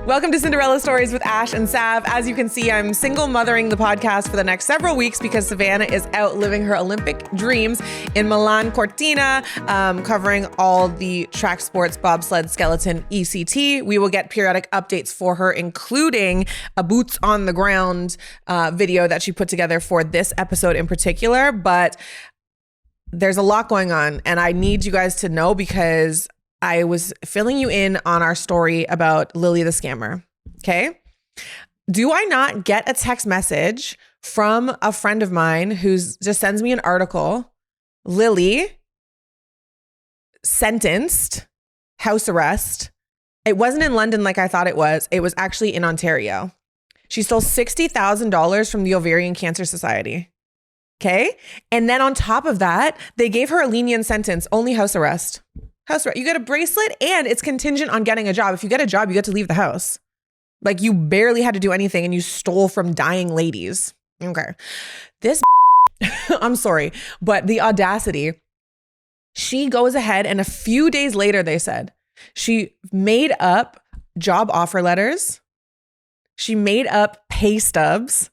Welcome to Cinderella Stories with Ash and Sav. As you can see, I'm single mothering the podcast for the next several weeks because Savannah is out living her Olympic dreams in Milan, Cortina, covering all the track sports, bobsled, skeleton, ECT. We will get periodic updates for her, including a boots on the ground video that she put together for this episode in particular. But there's a lot going on, and I need you guys to know because I was filling you in on our story about Lily the scammer. Okay. Do I not get a text message from a friend of mine who just sends me an article? Lily sentenced, house arrest. It wasn't in London like I thought it was. It was actually in Ontario. She stole $60,000 from the Ovarian Cancer Society. Okay. And then on top of that, they gave her a lenient sentence, only house arrest. House arrest. You get a bracelet and it's contingent on getting a job. If you get a job, you get to leave the house. Like you barely had to do anything and you stole from dying ladies. Okay. This, I'm sorry, but the audacity. She goes ahead and a few days later, they said, she made up job offer letters. She made up pay stubs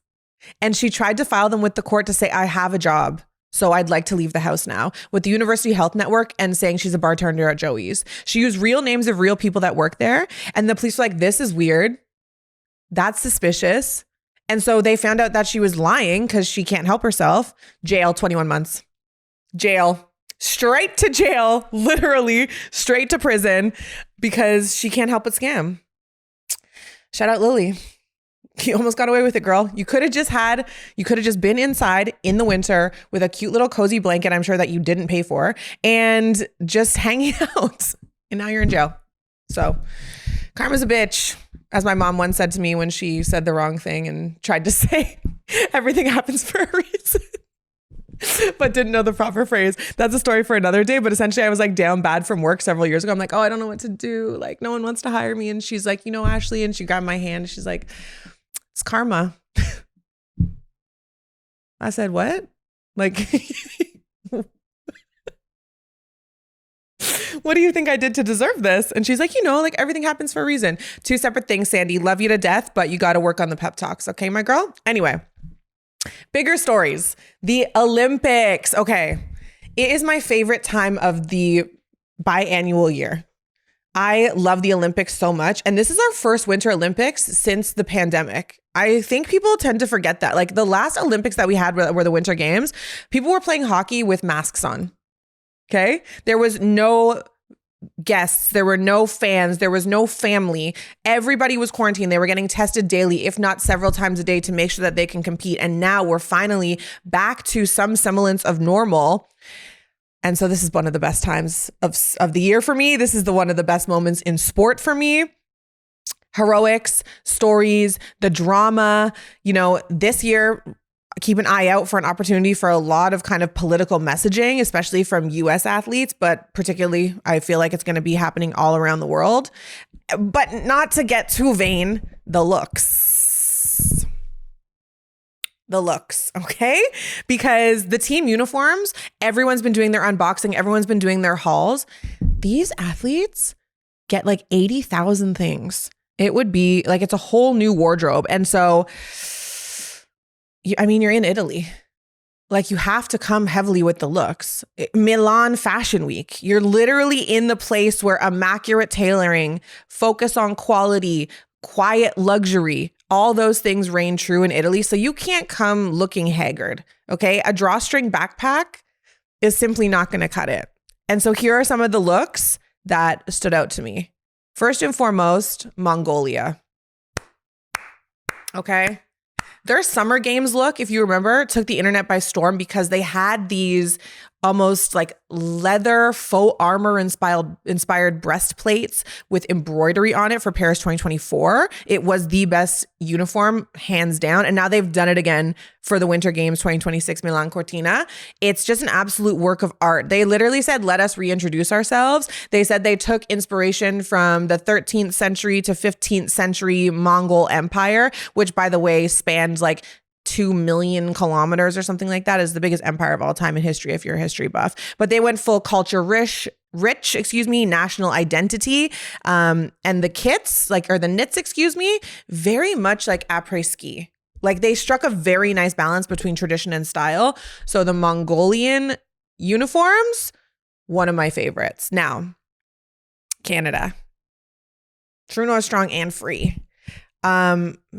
and she tried to file them with the court to say, I have a job. So I'd like to leave the house now with the University Health Network and saying she's a bartender at Joey's. She used real names of real people that work there. And the police were like, this is weird. That's suspicious. And so they found out that she was lying because she can't help herself. Jail, 21 months. Jail. Straight to jail. Literally straight to prison because she can't help but scam. Shout out Lily. You almost got away with it, girl. You could have just been inside in the winter with a cute little cozy blanket, I'm sure that you didn't pay for, and just hanging out. And now you're in jail. So karma's a bitch, as my mom once said to me when she said the wrong thing and tried to say everything happens for a reason, but didn't know the proper phrase. That's a story for another day. But essentially I was like down bad from work several years ago. I'm like, oh, I don't know what to do. Like no one wants to hire me. And she's like, Ashley, and she grabbed my hand and she's like, it's karma. I said, what? Like, what do you think I did to deserve this? And she's like, like everything happens for a reason. Two separate things, Sandy. Love you to death, but you got to work on the pep talks. Okay, my girl? Anyway, bigger stories. The Olympics. Okay. It is my favorite time of the biannual year. I love the Olympics so much. And this is our first Winter Olympics since the pandemic. I think people tend to forget that. Like the last Olympics that we had were the Winter Games. People were playing hockey with masks on. Okay. There was no guests. There were no fans. There was no family. Everybody was quarantined. They were getting tested daily, if not several times a day, to make sure that they can compete. And now we're finally back to some semblance of normal. And so this is one of the best times of the year for me. This is one of the best moments in sport for me. Heroics, stories, the drama. This year, keep an eye out for an opportunity for a lot of kind of political messaging, especially from US athletes, but particularly I feel like it's going to be happening all around the world. But not to get too vain, the looks. Okay? Because the team uniforms, everyone's been doing their unboxing, everyone's been doing their hauls. These athletes get like 80,000 things. It would be like, it's a whole new wardrobe. And so, you're in Italy. Like you have to come heavily with the looks. Milan Fashion Week. You're literally in the place where immaculate tailoring, focus on quality, quiet luxury, all those things reign true in Italy. So you can't come looking haggard. Okay. A drawstring backpack is simply not going to cut it. And so here are some of the looks that stood out to me. First and foremost, Mongolia. Okay. Their Summer Games look, if you remember, took the internet by storm because they had these almost like leather faux armor inspired breastplates with embroidery on it for Paris 2024. It was the best uniform, hands down. And now they've done it again for the Winter Games 2026 Milan Cortina. It's just an absolute work of art. They literally said, let us reintroduce ourselves. They said they took inspiration from the 13th century to 15th century Mongol Empire, which by the way spanned like 2 million kilometers or something like that. Is the biggest empire of all time in history if you're a history buff. But they went full culture rich, national identity. And the kits, or the knits, very much like après-ski. Like they struck a very nice balance between tradition and style. So the Mongolian uniforms, one of my favorites. Now, Canada. True North strong and free.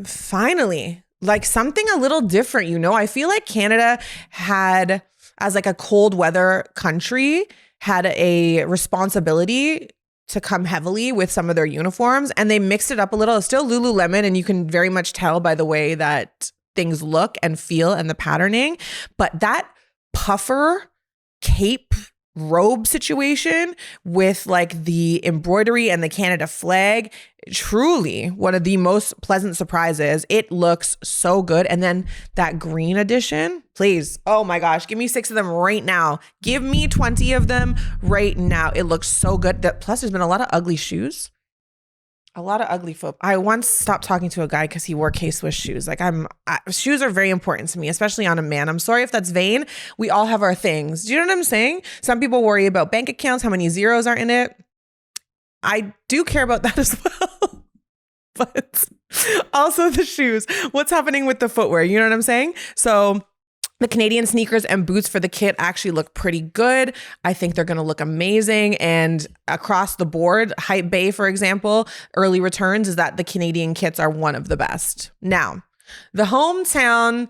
Finally, like something a little different, I feel like Canada had, as like a cold weather country, had a responsibility to come heavily with some of their uniforms, and they mixed it up a little. It's still Lululemon, and you can very much tell by the way that things look and feel and the patterning. But that puffer cape robe situation with like the embroidery and the Canada flag, truly one of the most pleasant surprises. It looks so good. And then that green edition, please. Oh my gosh, give me 6 of them right now. Give me 20 of them right now. It looks so good. Plus there's been a lot of ugly shoes. A lot of ugly foot. I once stopped talking to a guy because he wore K-Swiss shoes. Shoes are very important to me, especially on a man. I'm sorry if that's vain. We all have our things. Do you know what I'm saying? Some people worry about bank accounts, how many zeros are in it. I do care about that as well. But also the shoes. What's happening with the footwear? You know what I'm saying? So the Canadian sneakers and boots for the kit actually look pretty good. I think they're going to look amazing. And across the board, Hype Bay, for example, early returns is that the Canadian kits are one of the best. Now, the hometown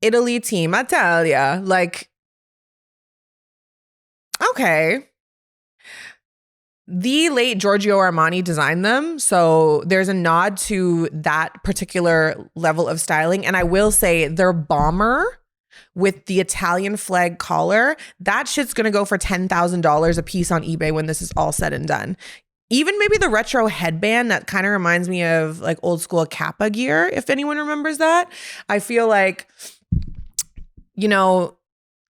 Italy team, I tell ya, okay. The late Giorgio Armani designed them. So there's a nod to that particular level of styling. And I will say their bomber with the Italian flag collar, that shit's going to go for $10,000 a piece on eBay when this is all said and done. Even maybe the retro headband that kind of reminds me of like old school Kappa gear, if anyone remembers that. I feel like,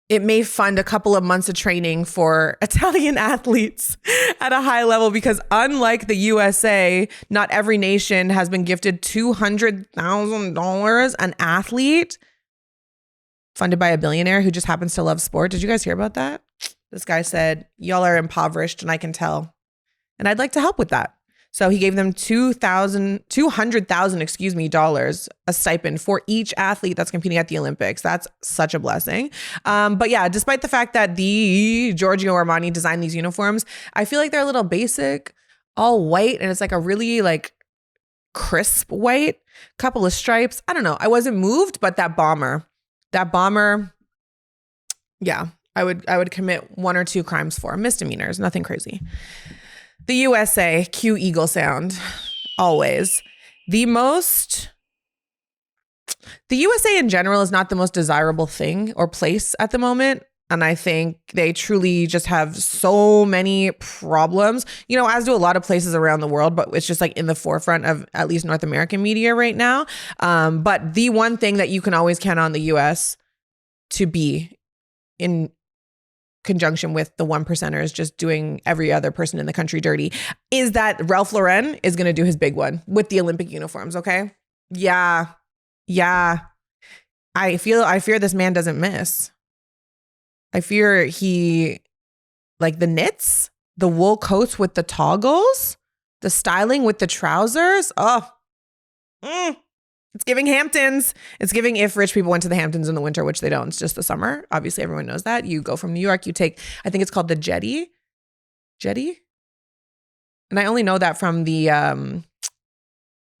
it may fund a couple of months of training for Italian athletes at a high level, because unlike the USA, not every nation has been gifted $200,000 an athlete funded by a billionaire who just happens to love sport. Did you guys hear about that? This guy said, y'all are impoverished and I can tell. And I'd like to help with that. So he gave them $200,000 a stipend for each athlete that's competing at the Olympics. That's such a blessing. But yeah, despite the fact that the Giorgio Armani designed these uniforms, I feel like they're a little basic, all white. And it's like a really crisp white, couple of stripes. I don't know. I wasn't moved, but that bomber, yeah, I would commit 1 or 2 crimes for misdemeanors, nothing crazy. The USA, cue eagle sound, always. The USA in general is not the most desirable thing or place at the moment. And I think they truly just have so many problems, as do a lot of places around the world, but it's just in the forefront of at least North American media right now. But the one thing that you can always count on the US to be in conjunction with the 1%ers just doing every other person in the country dirty is that Ralph Lauren is going to do his big one with the Olympic uniforms. Okay. Yeah. I fear this man doesn't miss. I fear the knits, the wool coats with the toggles, the styling with the trousers. It's giving Hamptons. It's giving if rich people went to the Hamptons in the winter, which they don't. It's just the summer. Obviously, everyone knows that. You go from New York, you take, I think it's called the Jetty. And I only know that from the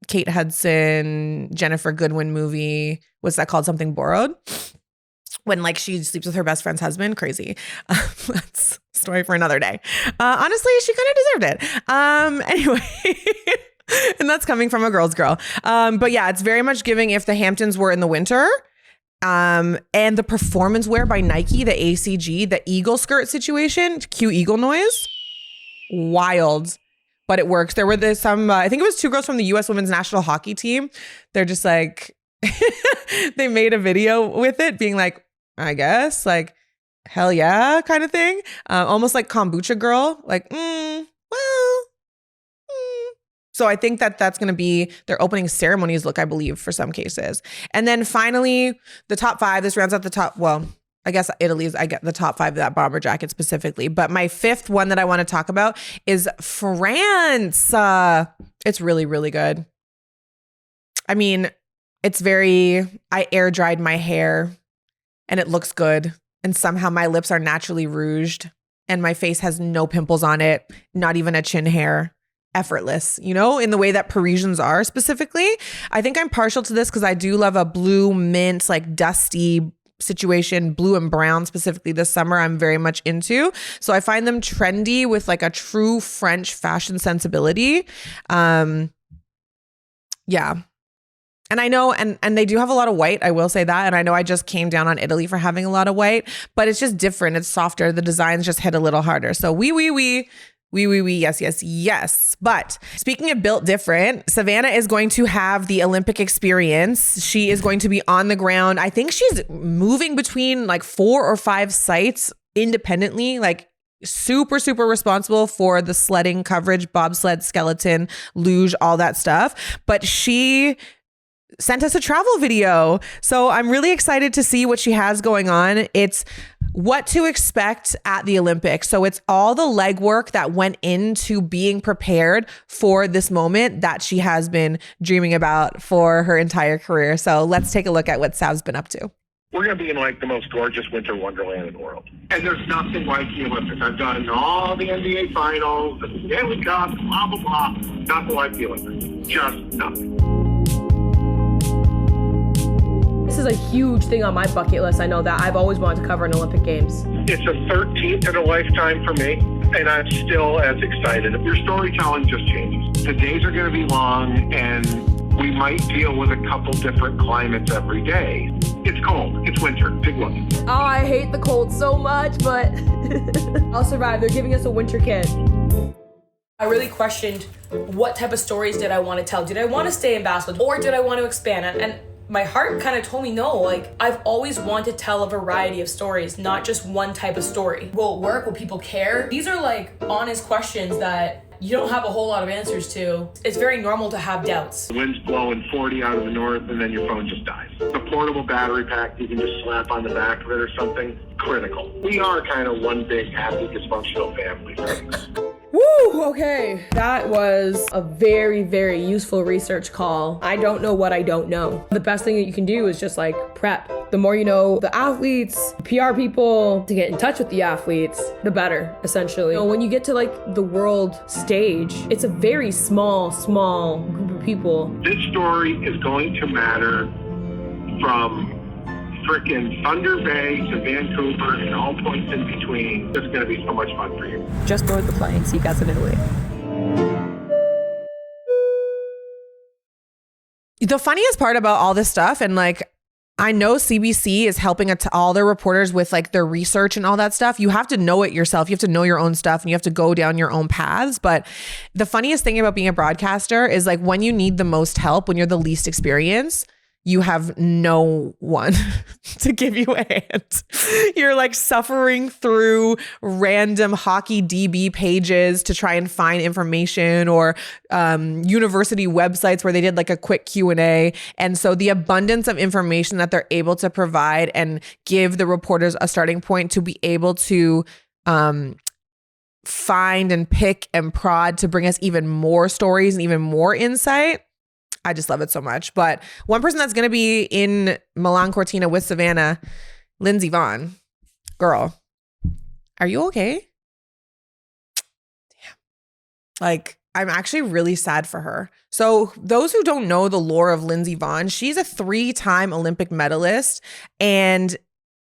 Kate Hudson, Jennifer Goodwin movie. What's that called? Something Borrowed. When she sleeps with her best friend's husband. Crazy. That's a story for another day. Honestly, she kind of deserved it. Anyway. And that's coming from a girl's girl. But yeah, it's very much giving if the Hamptons were in the winter. And the performance wear by Nike, the ACG, the eagle skirt situation, cue eagle noise. Wild. But it works. There were some, I think it was 2 girls from the US women's national hockey team. They're just they made a video with it being I guess, hell yeah kind of thing. Almost like kombucha girl. So I think that that's going to be their opening ceremonies look, I believe, for some cases. And then finally, the top 5, this rounds out the top, well, I guess Italy's, I get the top 5 of that bomber jacket specifically. But my 5th one that I want to talk about is France. It's really, really good. I mean, I air dried my hair and it looks good. And somehow my lips are naturally rouged and my face has no pimples on it, not even a chin hair. Effortless, you know, in the way that Parisians are specifically. I think I'm partial to this because I do love a blue mint, like dusty situation, blue and brown specifically this summer I'm very much into. So I find them trendy with like a true French fashion sensibility. Yeah. And I know, and they do have a lot of white, I will say that. And I know I just came down on Italy for having a lot of white, but it's just different. It's softer. The designs just hit a little harder. So yes. But speaking of built different, Savannah is going to have the Olympic experience. She is going to be on the ground. I think she's moving between like 4 or 5 sites independently, like super, super responsible for the sledding coverage, bobsled, skeleton, luge, all that stuff. But she sent us a travel video. So I'm really excited to see what she has going on. It's what to expect at the Olympics. So it's all the legwork that went into being prepared for this moment that she has been dreaming about for her entire career. So let's take a look at what Sav's been up to. We're going to be in like the most gorgeous winter wonderland in the world. And there's nothing like the Olympics. I've done all the NBA finals, the Stanley Cup, blah, blah, blah. Nothing like the Olympics. Just nothing. This is a huge thing on my bucket list. I know that I've always wanted to cover an Olympic Games. It's a 13th in a lifetime for me, and I'm still as excited. Your storytelling just changes. The days are going to be long, and we might deal with a couple different climates every day. It's cold. It's winter. Big look. Oh, I hate the cold so much, but I'll survive. They're giving us a winter kit. I really questioned what type of stories did I want to tell. Did I want to stay in basketball, or did I want to expand? And my heart kind of told me no. Like, I've always wanted to tell a variety of stories, not just one type of story. Will it work? Will people care? These are like honest questions that you don't have a whole lot of answers to. It's very normal to have doubts. The wind's blowing 40 out of the north and then your phone just dies. A portable battery pack you can just slap on the back of it or something, critical. We are kind of one big, happy, dysfunctional family. Woo, okay. That was a very, very useful research call. I don't know what I don't know. The best thing that you can do is just like prep. The more you know the athletes, PR people, to get in touch with the athletes, the better, essentially. You know, when you get to like the world stage, it's a very small group of people. This story is going to matter from frickin' Thunder Bay to Vancouver and all points in between. It's going to be so much fun for you. Just board the plane, see you guys in Italy. The funniest part about all this stuff, and like, I know CBC is helping all their reporters with like their research and all that stuff. You have to know it yourself. You have to know your own stuff and you have to go down your own paths. But the funniest thing about being a broadcaster is like when you need the most help, when you're the least experienced, you have no one to give you a hand. You're like suffering through random hockey DB pages to try and find information, or university websites where they did like a quick Q&A. And so the abundance of information that they're able to provide and give the reporters a starting point to be able to find and pick and prod to bring us even more stories and even more insight. I just love it so much. But one person that's going to be in Milan Cortina with Savannah, Lindsey Vonn. Girl, are you okay? Damn. Like, I'm actually really sad for her. So those who don't know the lore of Lindsey Vonn, she's a 3-time Olympic medalist, and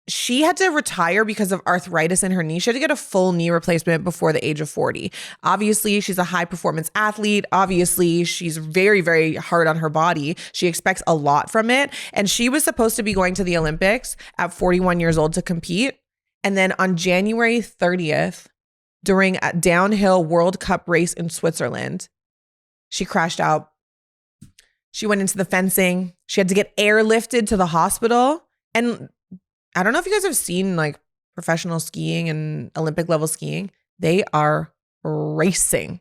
she had to retire because of arthritis in her knee. She had to get a full knee replacement before the age of 40. Obviously, she's a high performance athlete. Obviously, she's very, very hard on her body. She expects a lot from it. And she was supposed to be going to the Olympics at 41 years old to compete. And then on January 30th, during a downhill World Cup race in Switzerland, she crashed out. She went into the fencing. She had to get airlifted to the hospital. And I don't know if you guys have seen like professional skiing and Olympic level skiing. They are racing.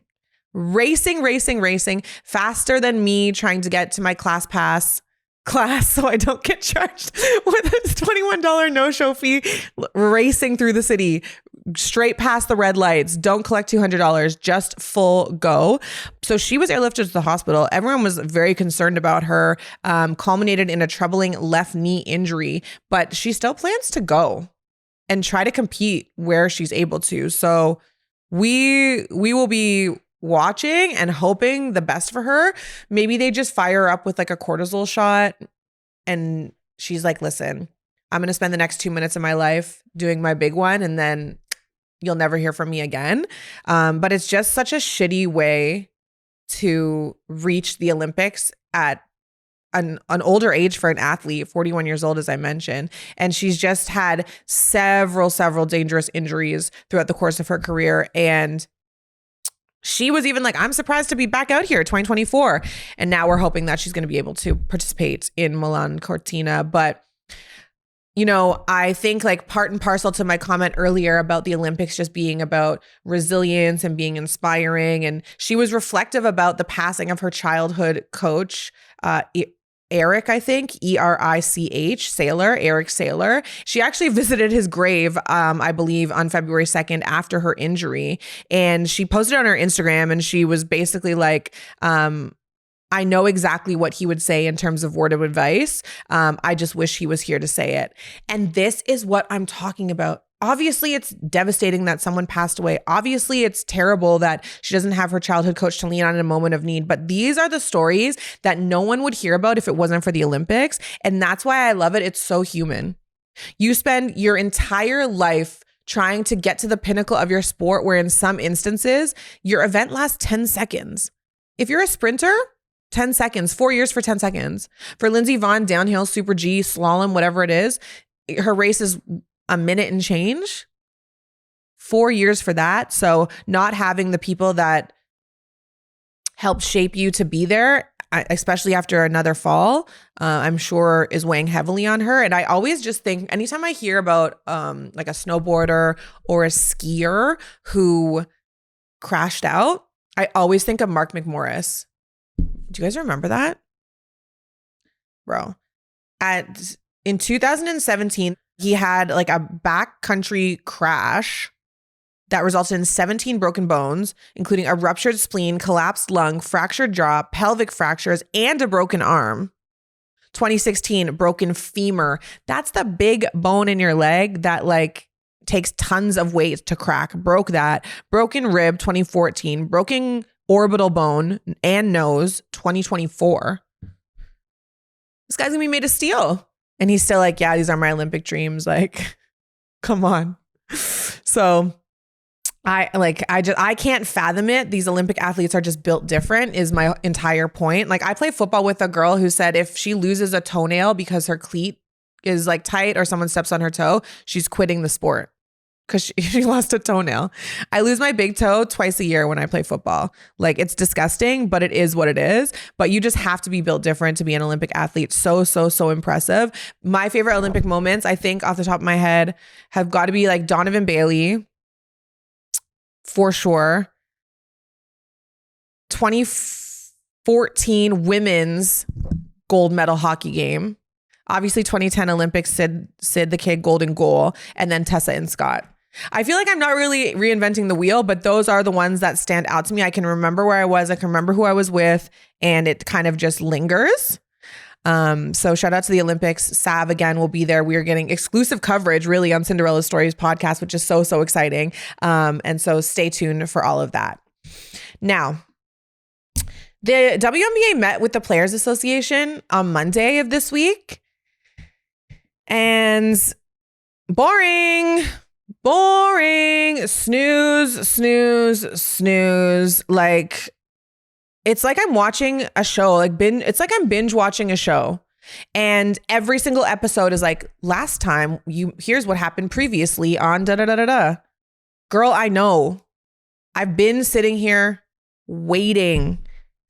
racing faster than me trying to get to my class so I don't get charged with a $21 no-show fee, racing through the city, straight past the red lights, don't collect $200, just full go. So she was airlifted to the hospital. Everyone was very concerned about her, culminated in a troubling left knee injury, but she still plans to go and try to compete where she's able to. So we will be watching and hoping the best for her. Maybe they just fire her up with like a cortisol shot and she's like, listen, I'm going to spend the next 2 minutes of my life doing my big one and then you'll never hear from me again. But it's just such a shitty way to reach the Olympics at an older age for an athlete, 41 years old, as I mentioned. And she's just had several dangerous injuries throughout the course of her career. And she was even like, I'm surprised to be back out here 2024. And now we're hoping that she's going to be able to participate in Milan Cortina. But, you know, I think like part and parcel to my comment earlier about the Olympics just being about resilience and being inspiring. And she was reflective about the passing of her childhood coach, Eric, I think, E-R-I-C-H, Eric Saylor. She actually visited his grave, I believe, on February 2nd after her injury. And she posted on her Instagram and she was basically like, I know exactly what he would say in terms of word of advice. I just wish he was here to say it. And this is what I'm talking about. Obviously, it's devastating that someone passed away. Obviously, it's terrible that she doesn't have her childhood coach to lean on in a moment of need. But these are the stories that no one would hear about if it wasn't for the Olympics. And that's why I love it. It's so human. You spend your entire life trying to get to the pinnacle of your sport, where in some instances, your event lasts 10 seconds. If you're a sprinter, 10 seconds, 4 years for 10 seconds. For Lindsey Vonn, downhill, super G, slalom, whatever it is, her race is a minute and change. 4 years for that. So not having the people that helped shape you to be there, especially after another fall, I'm sure is weighing heavily on her. And I always just think, anytime I hear about like a snowboarder or a skier who crashed out, I always think of Mark McMorris. Do you guys remember that? Bro, in 2017, he had like a backcountry crash that resulted in 17 broken bones, including a ruptured spleen, collapsed lung, fractured jaw, pelvic fractures, and a broken arm. 2016, broken femur. That's the big bone in your leg that like takes tons of weight to crack. Broke that. Broken rib, 2014. Broken orbital bone and nose, 2024. This guy's gonna be made of steel. And he's still like, yeah, these are my Olympic dreams. Like, come on. So I can't fathom it. These Olympic athletes are just built different is my entire point. Like, I play football with a girl who said if she loses a toenail because her cleat is like tight or someone steps on her toe, she's quitting the sport because she lost a toenail. I lose my big toe twice a year when I play football. Like, it's disgusting, but it is what it is. But you just have to be built different to be an Olympic athlete. So impressive. My favorite Olympic moments, I think off the top of my head, have got to be like Donovan Bailey, for sure. 2014 women's gold medal hockey game. Obviously 2010 Olympics, Sid the Kid golden goal, and then Tessa and Scott. I feel like I'm not really reinventing the wheel, but those are the ones that stand out to me. I can remember where I was. I can remember who I was with, and it kind of just lingers. So shout out to the Olympics. Sav again will be there. We are getting exclusive coverage really on Cinderella Stories podcast, which is so exciting. And so stay tuned for all of that. Now, the WNBA met with the Players Association on Monday of this week. And boring, snooze. Like, it's like I'm watching a show, it's like I'm binge watching a show. And every single episode is like, last time, here's what happened previously on da-da-da-da-da. Girl, I know. I've been sitting here waiting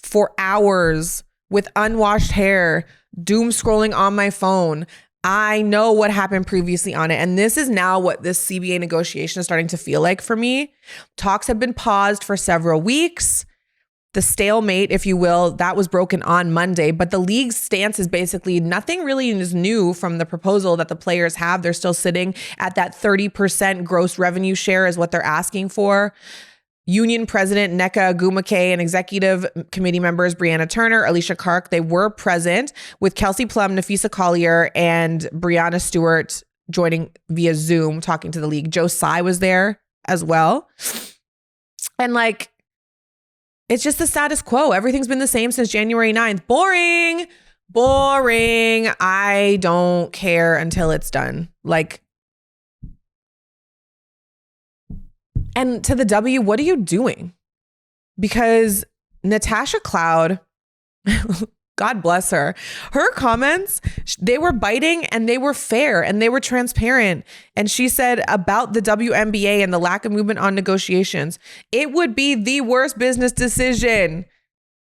for hours with unwashed hair, doom scrolling on my phone. I know what happened previously on it. And this is now what this CBA negotiation is starting to feel like for me. Talks have been paused for several weeks. The stalemate, if you will, that was broken on Monday. But the league's stance is basically nothing really is new from the proposal that the players have. They're still sitting at that 30% gross revenue share is what they're asking for. Union President Nneka Agumake and executive committee members Brianna Turner, Alicia Clark, they were present with Kelsey Plum, Nafisa Collier, and Brianna Stewart joining via Zoom, talking to the league. Joe Tsai was there as well. And like, it's just the status quo. Everything's been the same since January 9th. Boring. I don't care until it's done. Like, and to the W, what are you doing? Because Natasha Cloud, God bless her, her comments, they were biting and they were fair and they were transparent. And she said about the WNBA and the lack of movement on negotiations, it would be the worst business decision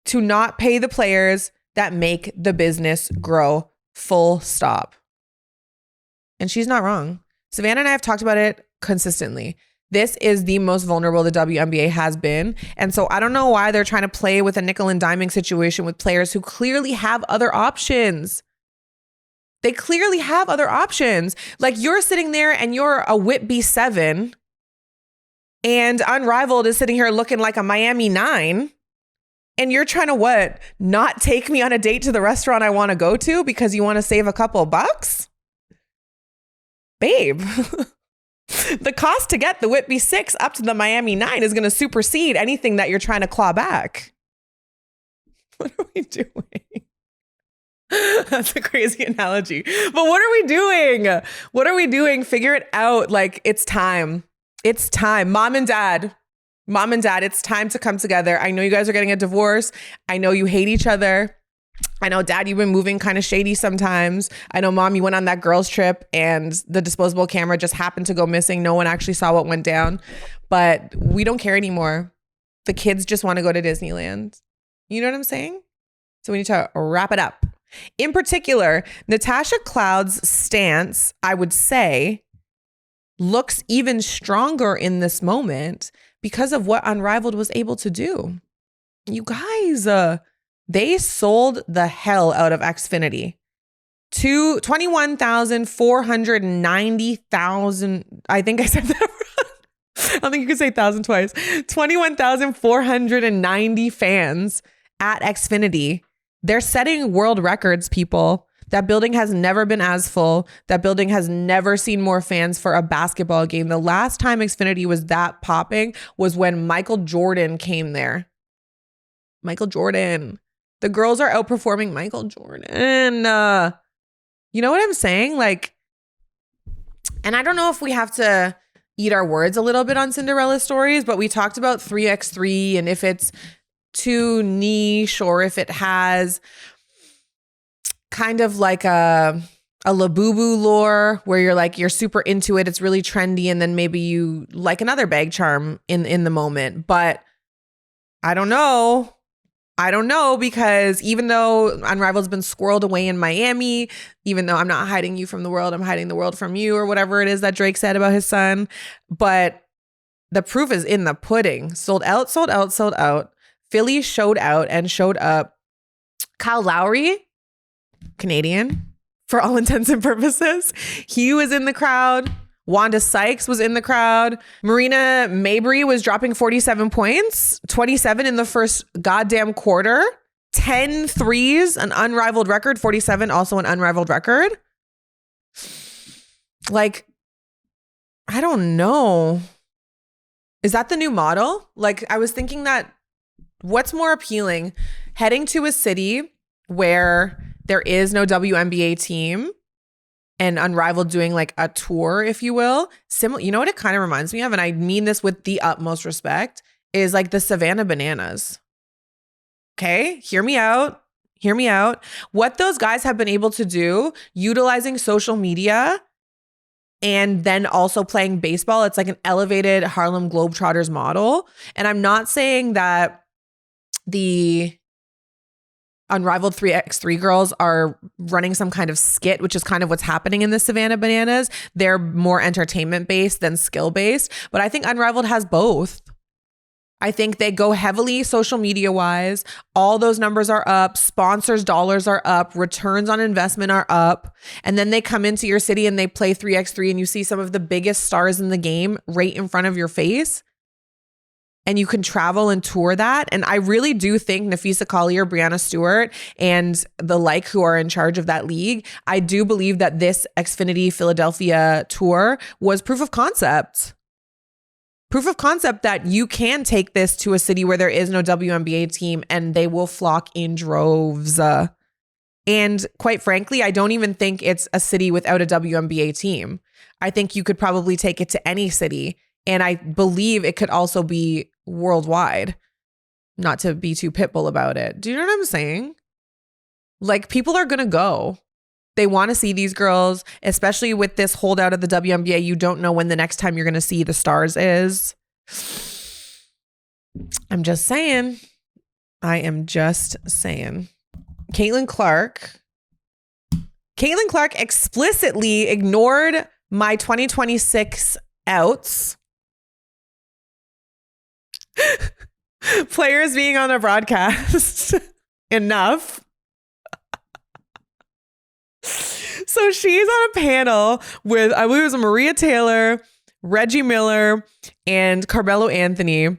to not pay the players that make the business grow, full stop. And she's not wrong. Savannah and I have talked about it consistently. This is the most vulnerable the WNBA has been. And so I don't know why they're trying to play with a nickel and diming situation with players who clearly have other options. They clearly have other options. Like, you're sitting there and you're a Whitby 7 and Unrivaled is sitting here looking like a Miami 9. And you're trying to what? Not take me on a date to the restaurant I want to go to because you want to save a couple bucks? Babe. The cost to get the Whitby 6 up to the Miami 9 is going to supersede anything that you're trying to claw back. What are we doing? That's a crazy analogy. But what are we doing? What are we doing? Figure it out. Like, it's time. It's time. Mom and dad, it's time to come together. I know you guys are getting a divorce. I know you hate each other. I know, Dad, you've been moving kind of shady sometimes. I know, Mom, you went on that girls trip and the disposable camera just happened to go missing. No one actually saw what went down, but we don't care anymore. The kids just want to go to Disneyland. You know what I'm saying? So we need to wrap it up. In particular, Natasha Cloud's stance, I would say, looks even stronger in this moment because of what Unrivaled was able to do. You guys, they sold the hell out of Xfinity to 21,490,000. I think I said that wrong. I don't think you can say 1,000 twice. 21,490 fans at Xfinity. They're setting world records, people. That building has never been as full. That building has never seen more fans for a basketball game. The last time Xfinity was that popping was when Michael Jordan came there. Michael Jordan. The girls are outperforming Michael Jordan. You know what I'm saying? Like, and I don't know if we have to eat our words a little bit on Cinderella Stories, but we talked about 3x3 and if it's too niche or if it has kind of like a Labubu lore where you're like, you're super into it. It's really trendy. And then maybe you like another bag charm in the moment. But I don't know. Because even though Unrivaled's been squirreled away in Miami, even though I'm not hiding you from the world, I'm hiding the world from you, or whatever it is that Drake said about his son. But the proof is in the pudding. Sold out. Philly showed out and showed up. Kyle Lowry, Canadian, for all intents and purposes. He was in the crowd. Wanda Sykes was in the crowd. Marina Mabrey was dropping 47 points, 27 in the first goddamn quarter, 10 threes, an unrivaled record, 47, also an unrivaled record. Like, I don't know. Is that the new model? Like, I was thinking that what's more appealing, heading to a city where there is no WNBA team and Unrivaled doing like a tour, if you will. You know what it kind of reminds me of? And I mean this with the utmost respect, is like the Savannah Bananas. Okay, hear me out. What those guys have been able to do, utilizing social media and then also playing baseball, it's like an elevated Harlem Globetrotters model. And I'm not saying that the Unrivaled 3x3 girls are running some kind of skit, which is kind of what's happening in the Savannah Bananas. They're more entertainment based than skill based, but I think Unrivaled has both. I think they go heavily social media wise. All those numbers are up. Sponsors' dollars are up. Returns on investment are up. And then they come into your city and they play 3x3 and you see some of the biggest stars in the game right in front of your face. And you can travel and tour that. And I really do think Nafisa Collier, Brianna Stewart, and the like who are in charge of that league, I do believe that this Xfinity Philadelphia tour was proof of concept. Proof of concept that you can take this to a city where there is no WNBA team and they will flock in droves. And quite frankly, I don't even think it's a city without a WNBA team. I think you could probably take it to any city. And I believe it could also be worldwide. Not to be too pitbull about it. Do you know what I'm saying? Like, people are going to go. They want to see these girls, especially with this holdout of the WNBA. You don't know when the next time you're going to see the stars is. I'm just saying. I am just saying. Caitlin Clark explicitly ignored my 2026 outs. Players being on a broadcast. Enough. So she's on a panel with, I believe it was Maria Taylor, Reggie Miller, and Carmelo Anthony.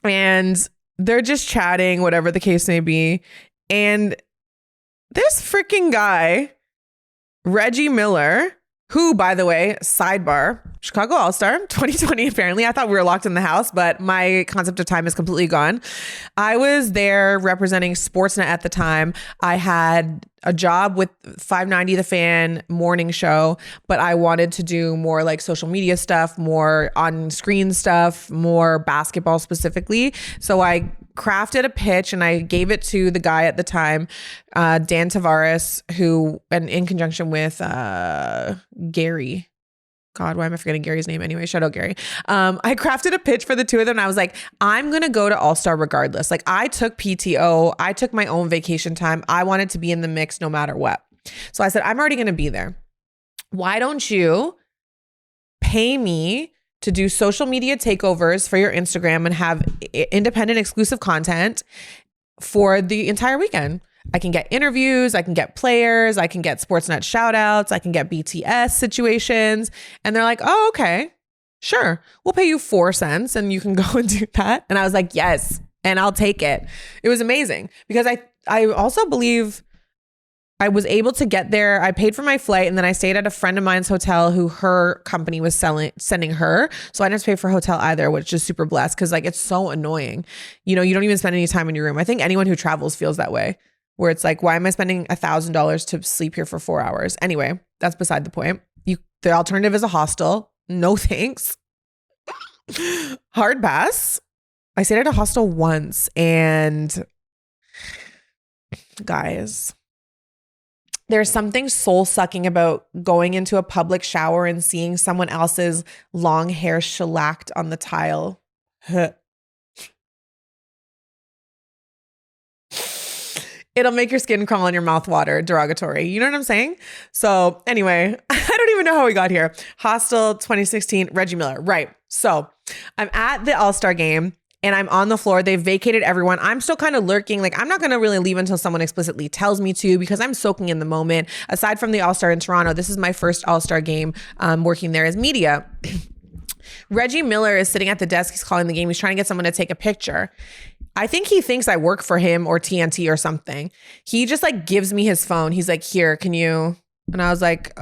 And they're just chatting, whatever the case may be. And this freaking guy, Reggie Miller, who, by the way, sidebar, Chicago All-Star 2020, apparently. I thought we were locked in the house, but my concept of time is completely gone. I was there representing Sportsnet at the time. I had a job with 590 The Fan morning show, but I wanted to do more like social media stuff, more on-screen stuff, more basketball specifically. So I crafted a pitch and I gave it to the guy at the time, Dan Tavares, who, and in conjunction with Gary. God, why am I forgetting Gary's name anyway? Shout out Gary. I crafted a pitch for the two of them and I was like, I'm going to go to All-Star regardless. Like, I took PTO. I took my own vacation time. I wanted to be in the mix no matter what. So I said, I'm already going to be there. Why don't you pay me to do social media takeovers for your Instagram and have independent exclusive content for the entire weekend? I can get interviews, I can get players, I can get Sportsnet shout outs, I can get BTS situations. And they're like, oh, okay, sure. We'll pay you 4 cents and you can go and do that. And I was like, yes, and I'll take it. It was amazing because I also believe I was able to get there. I paid for my flight and then I stayed at a friend of mine's hotel who her company was sending her. So I didn't have to pay for a hotel either, which is super blessed because like it's so annoying. You know, you don't even spend any time in your room. I think anyone who travels feels that way. Where it's like, why am I spending $1,000 to sleep here for 4 hours? Anyway, that's beside the point. The alternative is a hostel. No thanks. Hard pass. I stayed at a hostel once and guys, there's something soul sucking about going into a public shower and seeing someone else's long hair shellacked on the tile. It'll make your skin crawl and your mouth water. Derogatory. You know what I'm saying? So anyway, I don't even know how we got here. Hostel 2016, Reggie Miller. Right. So I'm at the All-Star game and I'm on the floor. They've vacated everyone. I'm still kind of lurking. Like, I'm not going to really leave until someone explicitly tells me to because I'm soaking in the moment. Aside from the All-Star in Toronto, this is my first All-Star game working there as media. Reggie Miller is sitting at the desk. He's calling the game. He's trying to get someone to take a picture. I think he thinks I work for him or TNT or something. He just like gives me his phone. He's like, here, can you? And I was like,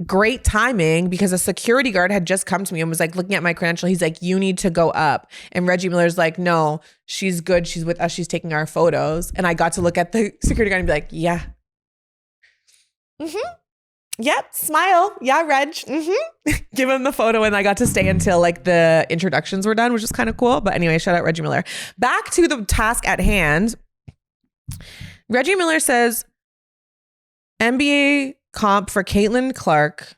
great timing because a security guard had just come to me and was like looking at my credential. He's like, you need to go up. And Reggie Miller's like, no, she's good. She's with us. She's taking our photos. And I got to look at the security guard and be like, yeah. Mm-hmm. Yep. Smile. Yeah, Reg. Mm-hmm. Give him the photo. And I got to stay until like the introductions were done, which is kind of cool. But anyway, shout out Reggie Miller. Back to the task at hand. Reggie Miller says, NBA comp for Caitlin Clark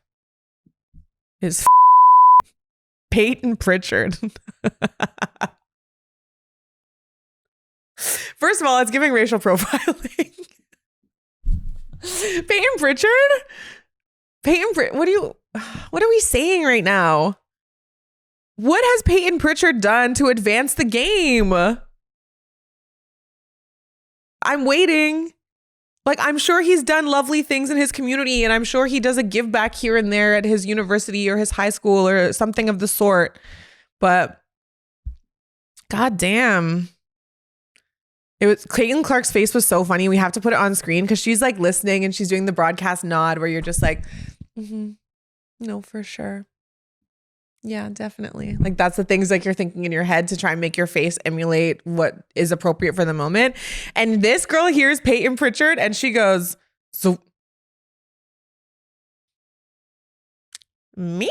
is Payton Pritchard. First of all, it's giving racial profiling. Payton Pritchard? What are we saying right now? What has Payton Pritchard done to advance the game? I'm waiting. Like, I'm sure he's done lovely things in his community, and I'm sure he does a give back here and there at his university or his high school or something of the sort. But God damn. Caitlin Clark's face was so funny. We have to put it on screen because she's like listening and she's doing the broadcast nod where you're just like, no, for sure. Yeah, definitely. Like, that's the things like you're thinking in your head to try and make your face emulate what is appropriate for the moment. And this girl hears Payton Pritchard and she goes, so me?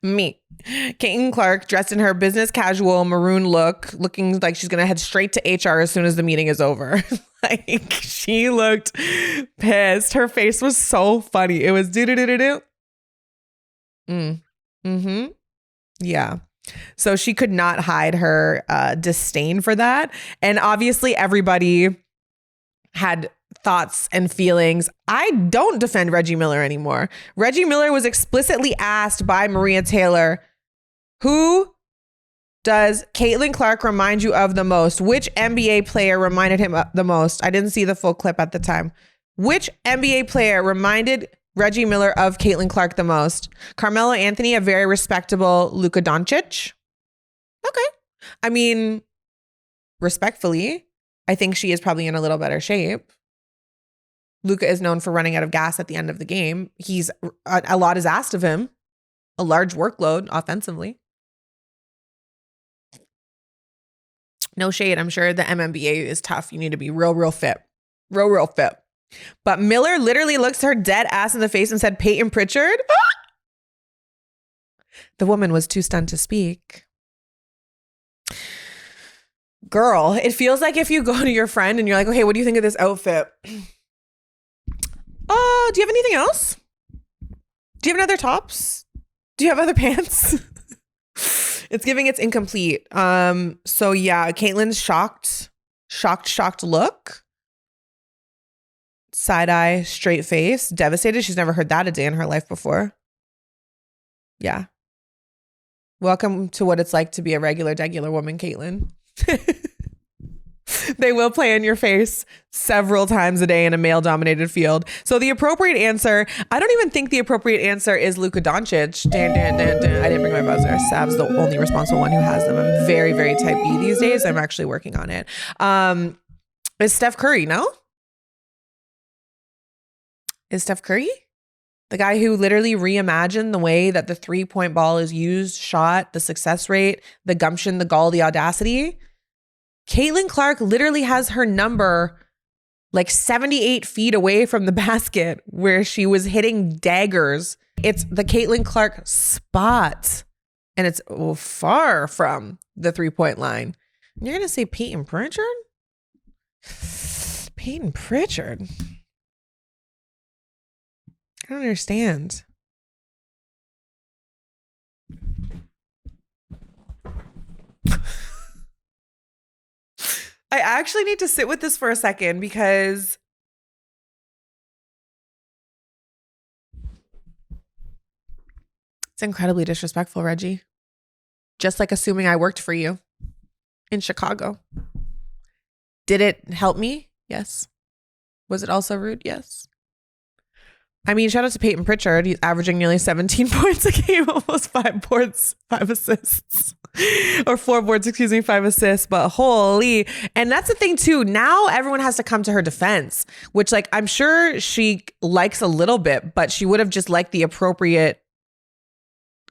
Me. Caitlin Clark dressed in her business casual maroon look, looking like she's going to head straight to HR as soon as the meeting is over. Like, she looked pissed. Her face was so funny. It was do-do-do-do-do. Yeah. So she could not hide her disdain for that. And obviously everybody had thoughts and feelings. I don't defend Reggie Miller anymore. Reggie Miller was explicitly asked by Maria Taylor, who does Caitlin Clark remind you of the most? Which NBA player reminded him the most? I didn't see the full clip at the time. Which NBA player reminded Reggie Miller of Caitlin Clark the most? Carmelo Anthony, a very respectable Luka Doncic. Okay. I mean, respectfully, I think she is probably in a little better shape. Luka is known for running out of gas at the end of the game. A lot is asked of him. A large workload offensively. No shade. I'm sure the MNBA is tough. You need to be real fit. Real fit. But Miller literally looks her dead ass in the face and said, Payton Pritchard? The woman was too stunned to speak. Girl, it feels like if you go to your friend and you're like, okay, what do you think of this outfit? Do you have anything else? Do you have other tops? Do you have other pants? It's giving it's incomplete. So yeah, Caitlin's shocked look. Side eye, straight face, devastated. She's never heard that a day in her life before. Yeah. Welcome to what it's like to be a degular woman, Caitlin. They will play in your face several times a day in a male-dominated field. So the appropriate answer, I don't even think the appropriate answer is Luka Doncic. I didn't bring my buzzer. Sav's the only responsible one who has them. I'm very, very type B these days. I'm actually working on it. Is Steph Curry, no? Is Steph Curry? The guy who literally reimagined the way that the 3-point ball is used, shot, the success rate, the gumption, the gall, the audacity. Caitlin Clark literally has her number like 78 feet away from the basket where she was hitting daggers. It's the Caitlin Clark spot. And it's far from the 3-point line. You're going to say Payton Pritchard? Payton Pritchard? I don't understand. I actually need to sit with this for a second because it's incredibly disrespectful, Reggie. Just like assuming I worked for you in Chicago. Did it help me? Yes. Was it also rude? Yes. I mean, shout out to Payton Pritchard. He's averaging nearly 17 points a game, almost 5 boards, 5 assists. Or 4 boards, 5 assists. But holy. And that's the thing too. Now everyone has to come to her defense, which like I'm sure she likes a little bit, but she would have just liked the appropriate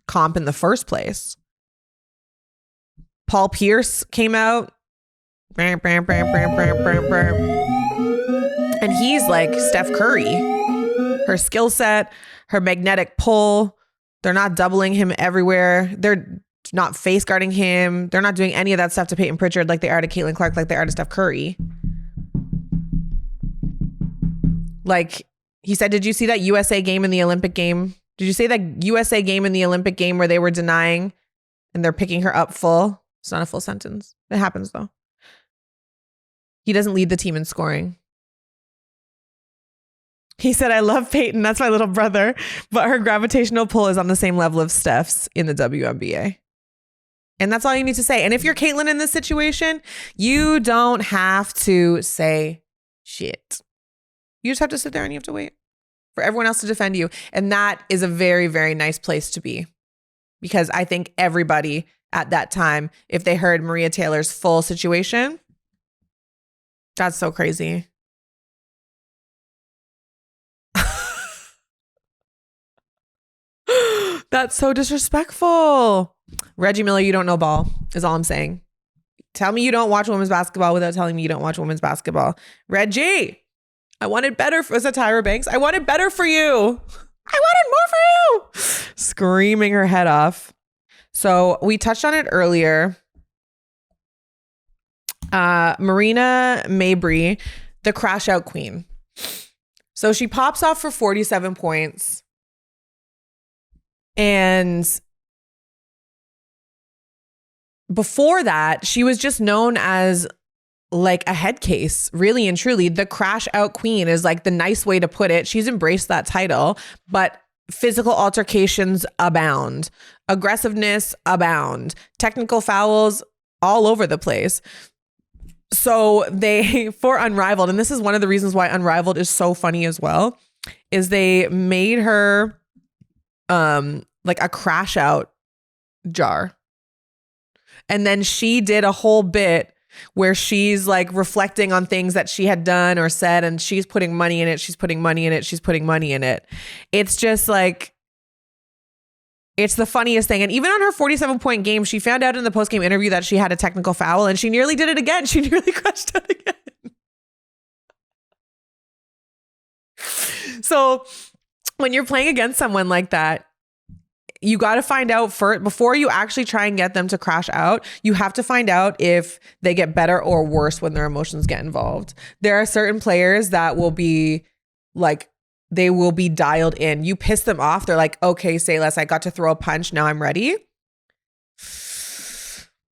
comp in the first place. Paul Pierce came out. And he's like Steph Curry. Her skill set, her magnetic pull, they're not doubling him everywhere. They're not face guarding him. They're not doing any of that stuff to Payton Pritchard like they are to Caitlin Clark, like they are to Steph Curry. Like he said, did you see that USA game in the Olympic game? Did you say that USA game in the Olympic game where they were denying and they're picking her up full? It's not a full sentence. It happens though. He doesn't lead the team in scoring. He said, I love Payton. That's my little brother. But her gravitational pull is on the same level of Steph's in the WNBA. And that's all you need to say. And if you're Caitlin in this situation, you don't have to say shit. You just have to sit there and you have to wait for everyone else to defend you. And that is a very, very nice place to be. Because I think everybody at that time, if they heard Maria Taylor's full situation, that's so crazy. That's so disrespectful. Reggie Miller, you don't know ball, is all I'm saying. Tell me you don't watch women's basketball without telling me you don't watch women's basketball. Reggie, I wanted better. Was it Tyra Banks? I wanted better for you. I wanted more for you. Screaming her head off. So we touched on it earlier. Marina Mabrey, the crash out queen. So she pops off for 47 points. And before that, she was just known as like a head case, really and truly. The crash out queen is like the nice way to put it. She's embraced that title, but physical altercations abound, aggressiveness abound, technical fouls all over the place. So for Unrivaled, and this is one of the reasons why Unrivaled is so funny as well, is they made her like a crash out jar. And then she did a whole bit where she's like reflecting on things that she had done or said, and she's putting money in it. She's putting money in it. She's putting money in it. It's just like, it's the funniest thing. And even on her 47-point game, she found out in the post-game interview that she had a technical foul and she nearly did it again. She nearly crashed out again. So when you're playing against someone like that, you got to find out first, before you actually try and get them to crash out, you have to find out if they get better or worse when their emotions get involved. There are certain players that will be like, they will be dialed in. You piss them off. They're like, okay, say less. I got to throw a punch. Now I'm ready.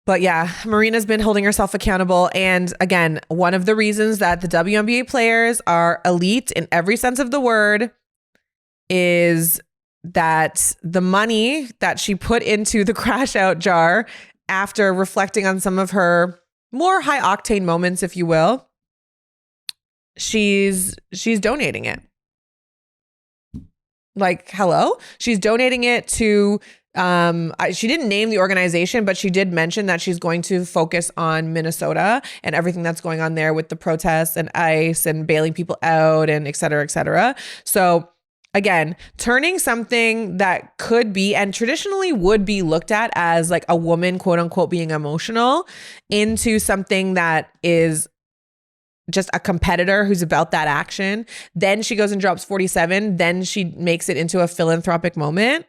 But yeah, Marina's been holding herself accountable. And again, one of the reasons that the WNBA players are elite in every sense of the word is that the money that she put into the crash out jar after reflecting on some of her more high octane moments, if you will, she's donating it. Like, hello? She's donating it to, she didn't name the organization, but she did mention that she's going to focus on Minnesota and everything that's going on there with the protests and ICE and bailing people out and et cetera, et cetera. So again, turning something that could be and traditionally would be looked at as like a woman, quote unquote, being emotional into something that is just a competitor who's about that action. Then she goes and drops 47. Then she makes it into a philanthropic moment.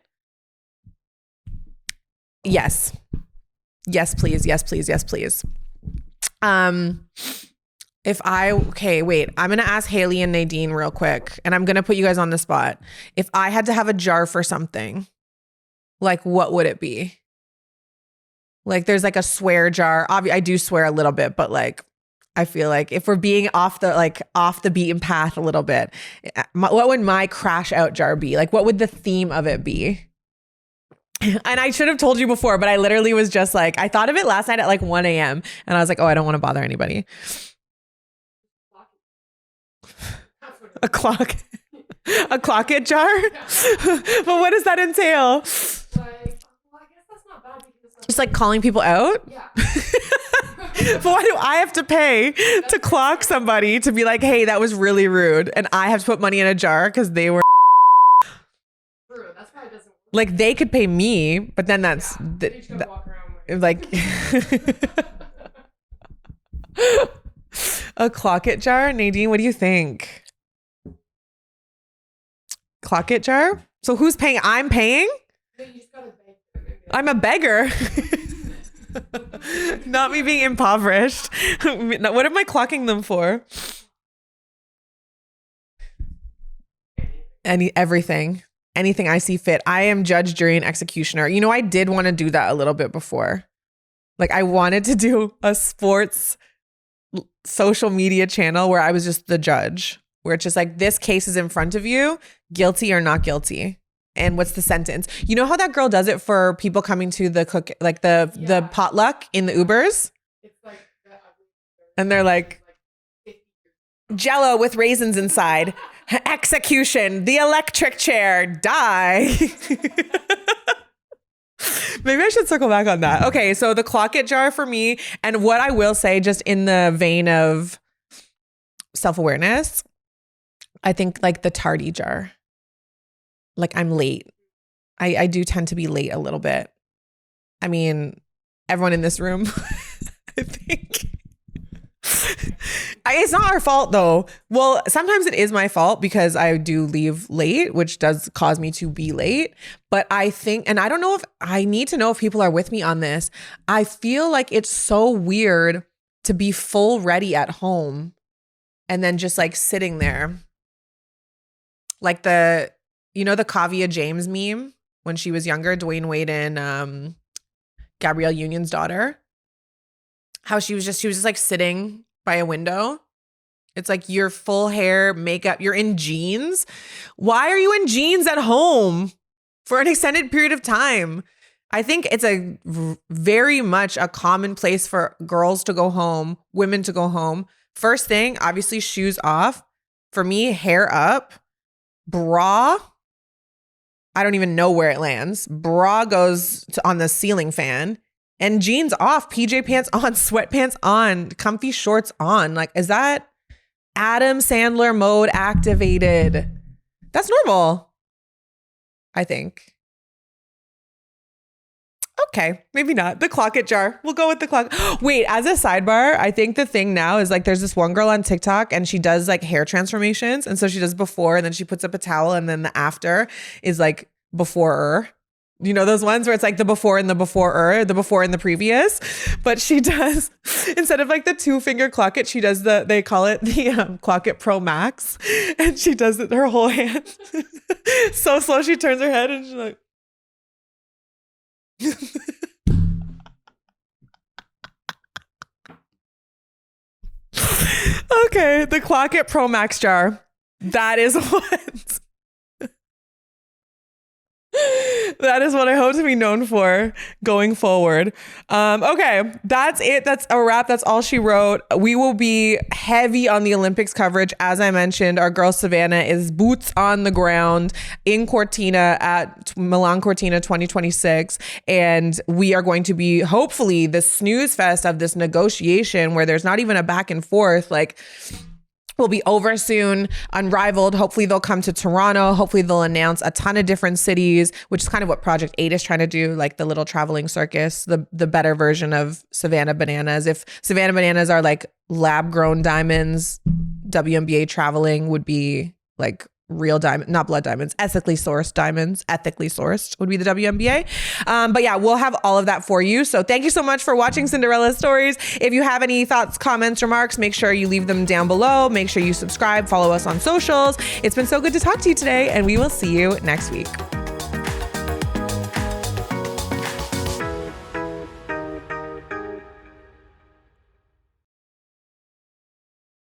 Yes. Yes, please. Yes, please. Yes, please. Okay, wait, I'm going to ask Haley and Nadine real quick, and I'm going to put you guys on the spot. If I had to have a jar for something, like what would it be? Like there's like a swear jar. Obviously, I do swear a little bit, but like, I feel like if we're being off the beaten path a little bit, what would my crash out jar be? Like, what would the theme of it be? And I should have told you before, but I literally was just like, I thought of it last night at like 1 a.m. and I was like, oh, I don't want to bother anybody. A clock it jar? But what does that entail? Like, well, I guess that's not bad because just like calling people out? Yeah. But why do I have to pay to clock somebody to be like, hey, that was really rude, and I have to put money in a jar because they were True. That's why it doesn't work. like, they could pay me, but then that's Walk around with like a clock it jar. Nadine, what do you think? Clock it jar? So who's paying? I'm paying? you just gotta beg. I'm a beggar. Not me being impoverished. What am I clocking them for? Everything. Anything I see fit. I am judge, jury, and executioner. You know, I did want to do that a little bit before. Like, I wanted to do a sports social media channel where I was just the judge. where it's just like, this case is in front of you, guilty or not guilty. And what's the sentence? You know how that girl does it for people coming to the the potluck in the Ubers? It's like and they're like, Jello with raisins inside. Execution. The electric chair. Die. Maybe I should circle back on that. Okay, so the clock it jar for me, and what I will say, just in the vein of self-awareness, I think like the tardy jar. Like I'm late. I do tend to be late a little bit. I mean, everyone in this room, I think. It's not our fault though. Well, sometimes it is my fault because I do leave late, which does cause me to be late. But I think, and I don't know if I need to know if people are with me on this. I feel like it's so weird to be full ready at home and then just like sitting there. Like the Kavia James meme when she was younger, Dwayne Wade and Gabrielle Union's daughter. How she was just like sitting by a window. It's like your full hair, makeup, you're in jeans. Why are you in jeans at home for an extended period of time? I think it's a very much a common place for girls to go home, women to go home. First thing, obviously shoes off. For me, hair up, bra. I don't even know where it lands. Bra goes on the ceiling fan. And jeans off, PJ pants on, sweatpants on, comfy shorts on. Like, is that Adam Sandler mode activated? That's normal, I think. Okay, maybe not. The clock it jar. We'll go with the clock. Wait, as a sidebar, I think the thing now is like there's this one girl on TikTok and she does like hair transformations. And so she does before and then she puts up a towel and then the after is like before. You know those ones where it's like the before and the before and the previous, but she does, instead of like the 2-finger clock it, she does they call it the clock it Pro Max, and she does it her whole hand. So slow, she turns her head and she's like, okay, the clock it Pro Max jar. That is what. That is what I hope to be known for going forward. Okay, that's it. That's a wrap. That's all she wrote. We will be heavy on the Olympics coverage. As I mentioned, our girl Savannah is boots on the ground in Cortina at Milan Cortina 2026. And we are going to be hopefully the snooze fest of this negotiation where there's not even a back and forth. Like, will be over soon. Unrivaled. Hopefully they'll come to Toronto. Hopefully they'll announce a ton of different cities, which is kind of what Project 8 is trying to do, like the little traveling circus, the better version of Savannah Bananas. If Savannah Bananas are like lab grown diamonds, WNBA traveling would be like real diamond, not blood diamonds, ethically sourced diamonds, ethically sourced would be the WNBA. But yeah, we'll have all of that for you. So thank you so much for watching Cinderella Stories. If you have any thoughts, comments, remarks, make sure you leave them down below. Make sure you subscribe, follow us on socials. It's been so good to talk to you today, and we will see you next week.